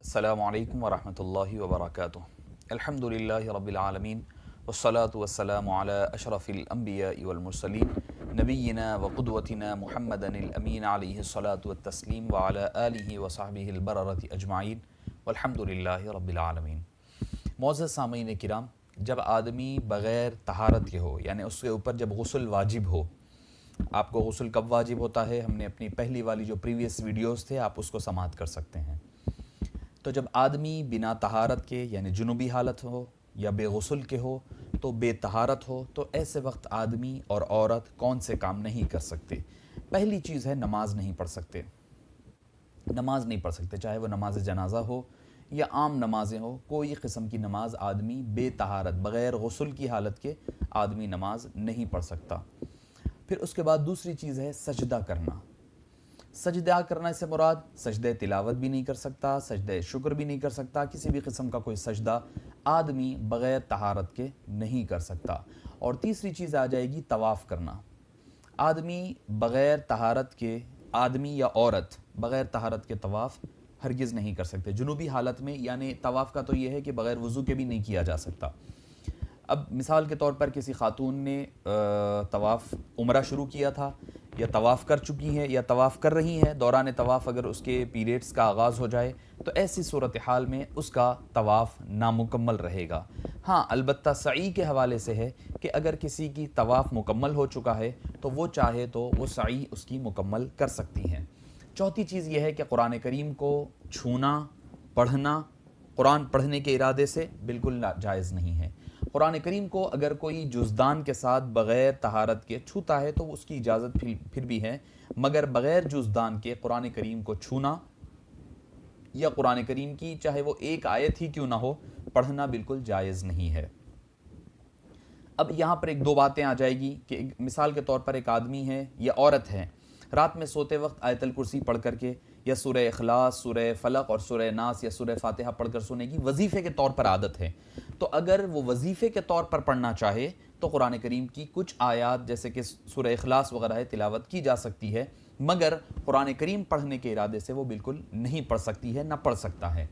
السلام علیکم ورحمۃ اللہ وبرکاتہ۔ الحمد للہ رب العالمین والصلاة والسلام علی اشرف الانبیاء والمرسلین نبینا وقدوتنا محمد الامین علیہ الصلاۃ والتسلیم وعلی آلہ وصحبہ البررۃ اجمعین والحمد للہ رب العالمین۔ معزز سامعین کرام، جب آدمی بغیر طہارت کے ہو، یعنی اس کے اوپر جب غسل واجب ہو، آپ کو غسل کب واجب ہوتا ہے؟ ہم نے اپنی پہلی والی جو پریویس ویڈیوز تھے آپ اس کو سماعت کر سکتے ہیں۔ تو جب آدمی بنا طہارت کے یعنی جنوبی حالت ہو یا بے غسل کے ہو، تو بے طہارت ہو، تو ایسے وقت آدمی اور عورت کون سے کام نہیں کر سکتے؟ پہلی چیز ہے نماز نہیں پڑھ سکتے۔ نماز نہیں پڑھ سکتے، چاہے وہ نماز جنازہ ہو یا عام نمازیں ہو، کوئی قسم کی نماز آدمی بے طہارت بغیر غسل کی حالت کے آدمی نماز نہیں پڑھ سکتا۔ پھر اس کے بعد دوسری چیز ہے سجدہ کرنا۔ سجدہ کرنا سے مراد سجدہ تلاوت بھی نہیں کر سکتا، سجدہ شکر بھی نہیں کر سکتا، کسی بھی قسم کا کوئی سجدہ آدمی بغیر طہارت کے نہیں کر سکتا۔ اور تیسری چیز آ جائے گی طواف کرنا۔ آدمی بغیر طہارت کے، آدمی یا عورت بغیر طہارت کے طواف ہرگز نہیں کر سکتے جنوبی حالت میں، یعنی طواف کا تو یہ ہے کہ بغیر وضو کے بھی نہیں کیا جا سکتا۔ اب مثال کے طور پر کسی خاتون نے طواف عمرہ شروع کیا تھا، یا طواف کر چکی ہے یا طواف کر رہی ہے، دوران طواف اگر اس کے پیریڈز کا آغاز ہو جائے تو ایسی صورتحال میں اس کا طواف نامکمل رہے گا۔ ہاں، البتہ سعی کے حوالے سے ہے کہ اگر کسی کی طواف مکمل ہو چکا ہے تو وہ چاہے تو وہ سعی اس کی مکمل کر سکتی ہیں۔ چوتھی چیز یہ ہے کہ قرآن کریم کو چھونا، پڑھنا قرآن پڑھنے کے ارادے سے بالکل جائز نہیں ہے۔ قرآن کریم کو اگر کوئی جزدان کے ساتھ بغیر طہارت کے چھوتا ہے تو اس کی اجازت پھر بھی ہے، مگر بغیر جزدان کے قرآن کریم کو چھونا یا قرآن کریم کی چاہے وہ ایک آیت ہی کیوں نہ ہو پڑھنا بالکل جائز نہیں ہے۔ اب یہاں پر ایک دو باتیں آ جائے گی کہ مثال کے طور پر ایک آدمی ہے یا عورت ہے، رات میں سوتے وقت آیت الکرسی پڑھ کر کے یا سورہ اخلاص، سورہ فلق اور سورہ ناس یا سورہ فاتحہ پڑھ کر سونے کی وظیفے کے طور پر عادت ہے، تو اگر وہ وظیفے کے طور پر پڑھنا چاہے تو قرآن کریم کی کچھ آیات جیسے کہ سورہ اخلاص وغیرہ ہے تلاوت کی جا سکتی ہے، مگر قرآن کریم پڑھنے کے ارادے سے وہ بالکل نہیں پڑھ سکتی ہے، نہ پڑھ سکتا ہے۔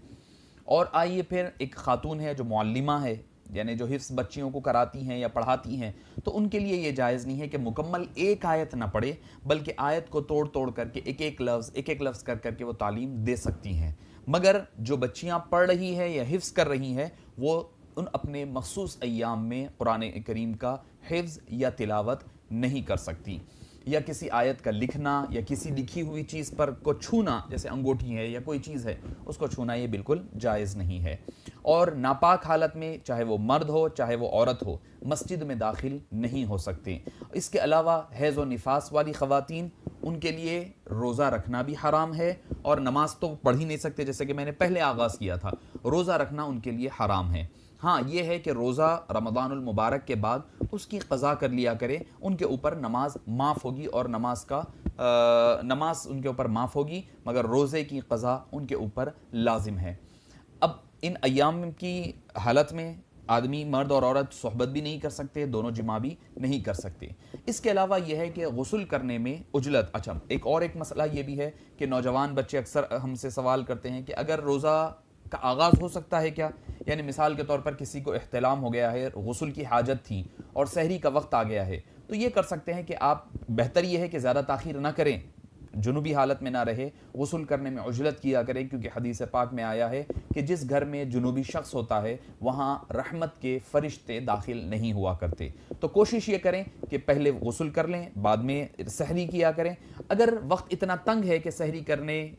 اور آئیے پھر ایک خاتون ہے جو معلمہ ہے، یعنی جو حفظ بچیوں کو کراتی ہیں یا پڑھاتی ہیں، تو ان کے لیے یہ جائز نہیں ہے کہ مکمل ایک آیت نہ پڑھے، بلکہ آیت کو توڑ توڑ کر کے ایک ایک لفظ کر کر کے وہ تعلیم دے سکتی ہیں۔ مگر جو بچیاں پڑھ رہی ہیں یا حفظ کر رہی ہیں، وہ ان اپنے مخصوص ایام میں قرآن کریم کا حفظ یا تلاوت نہیں کر سکتی، یا کسی آیت کا لکھنا یا کسی لکھی ہوئی چیز پر کو چھونا، جیسے انگوٹھی ہے یا کوئی چیز ہے اس کو چھونا، یہ بالکل جائز نہیں ہے۔ اور ناپاک حالت میں چاہے وہ مرد ہو چاہے وہ عورت ہو مسجد میں داخل نہیں ہو سکتے۔ اس کے علاوہ حیض و نفاس والی خواتین، ان کے لیے روزہ رکھنا بھی حرام ہے، اور نماز تو پڑھ ہی نہیں سکتے جیسے کہ میں نے پہلے آغاز کیا تھا، روزہ رکھنا ان کے لیے حرام ہے۔ ہاں یہ ہے کہ روزہ رمضان المبارک کے بعد اس کی قضا کر لیا کرے، ان کے اوپر نماز معاف ہوگی، اور نماز ان کے اوپر معاف ہوگی، مگر روزے کی قضا ان کے اوپر لازم ہے۔ اب ان ایام کی حالت میں آدمی مرد اور عورت صحبت بھی نہیں کر سکتے، دونوں جماع بھی نہیں کر سکتے۔ اس کے علاوہ یہ ہے کہ غسل کرنے میں عجلت، اچھا ایک مسئلہ یہ بھی ہے کہ نوجوان بچے اکثر ہم سے سوال کرتے ہیں کہ اگر روزہ کا آغاز ہو سکتا ہے کیا؟ یعنی مثال کے طور پر کسی کو احتلام ہو گیا ہے، غسل کی حاجت تھی اور سحری کا وقت آ گیا ہے، تو یہ کر سکتے ہیں کہ آپ، بہتر یہ ہے کہ زیادہ تاخیر نہ کریں، جنوبی حالت میں نہ رہے، غسل کرنے میں عجلت کیا کریں، کیونکہ حدیث پاک میں آیا ہے کہ جس گھر میں جنوبی شخص ہوتا ہے وہاں رحمت کے فرشتے داخل نہیں ہوا کرتے۔ تو کوشش یہ کریں کہ پہلے غسل کر لیں، بعد میں سحری کیا کریں۔ اگر وقت اتنا تنگ ہے کہ سحری کرنے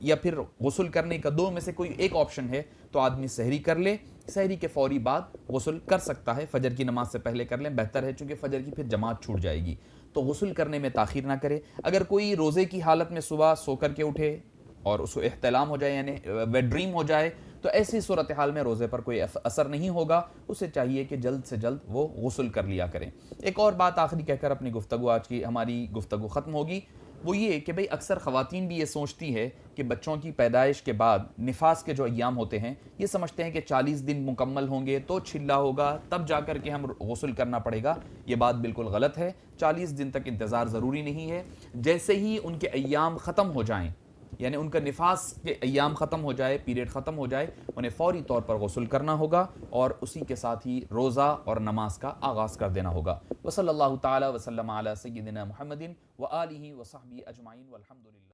یا پھر غسل کرنے کا دو میں سے کوئی ایک آپشن ہے تو آدمی سحری کر لے، سحری کے فوری بعد غسل کر سکتا ہے، فجر کی نماز سے پہلے کر لیں، بہتر ہے، چونکہ فجر کی پھر جماعت چھوٹ جائے گی، تو غسل کرنے میں تاخیر نہ کرے۔ اگر کوئی روزے کی حالت میں صبح سو کر کے اٹھے اور اس کو احتلام ہو جائے یعنی ویٹ ڈریم ہو جائے، تو ایسی صورتحال میں روزے پر کوئی اثر نہیں ہوگا، اسے چاہیے کہ جلد سے جلد وہ غسل کر لیا کریں۔ ایک اور بات آخری کہہ کر اپنی گفتگو، آج کی ہماری گفتگو ختم ہوگی، وہ یہ کہ بھئی اکثر خواتین بھی یہ سوچتی ہے کہ بچوں کی پیدائش کے بعد نفاس کے جو ایام ہوتے ہیں، یہ سمجھتے ہیں کہ 40 دن مکمل ہوں گے تو چھلا ہوگا، تب جا کر کے ہم غسل کرنا پڑے گا۔ یہ بات بالکل غلط ہے، 40 دن تک انتظار ضروری نہیں ہے، جیسے ہی ان کے ایام ختم ہو جائیں یعنی ان کا نفاس کے ایام ختم ہو جائے، پیریڈ ختم ہو جائے، انہیں فوری طور پر غسل کرنا ہوگا اور اسی کے ساتھ ہی روزہ اور نماز کا آغاز کر دینا ہوگا۔ وصلی اللہ تعالی وسلم علی سیدنا محمد وآلہ وصحبہ اجمعین والحمد للہ۔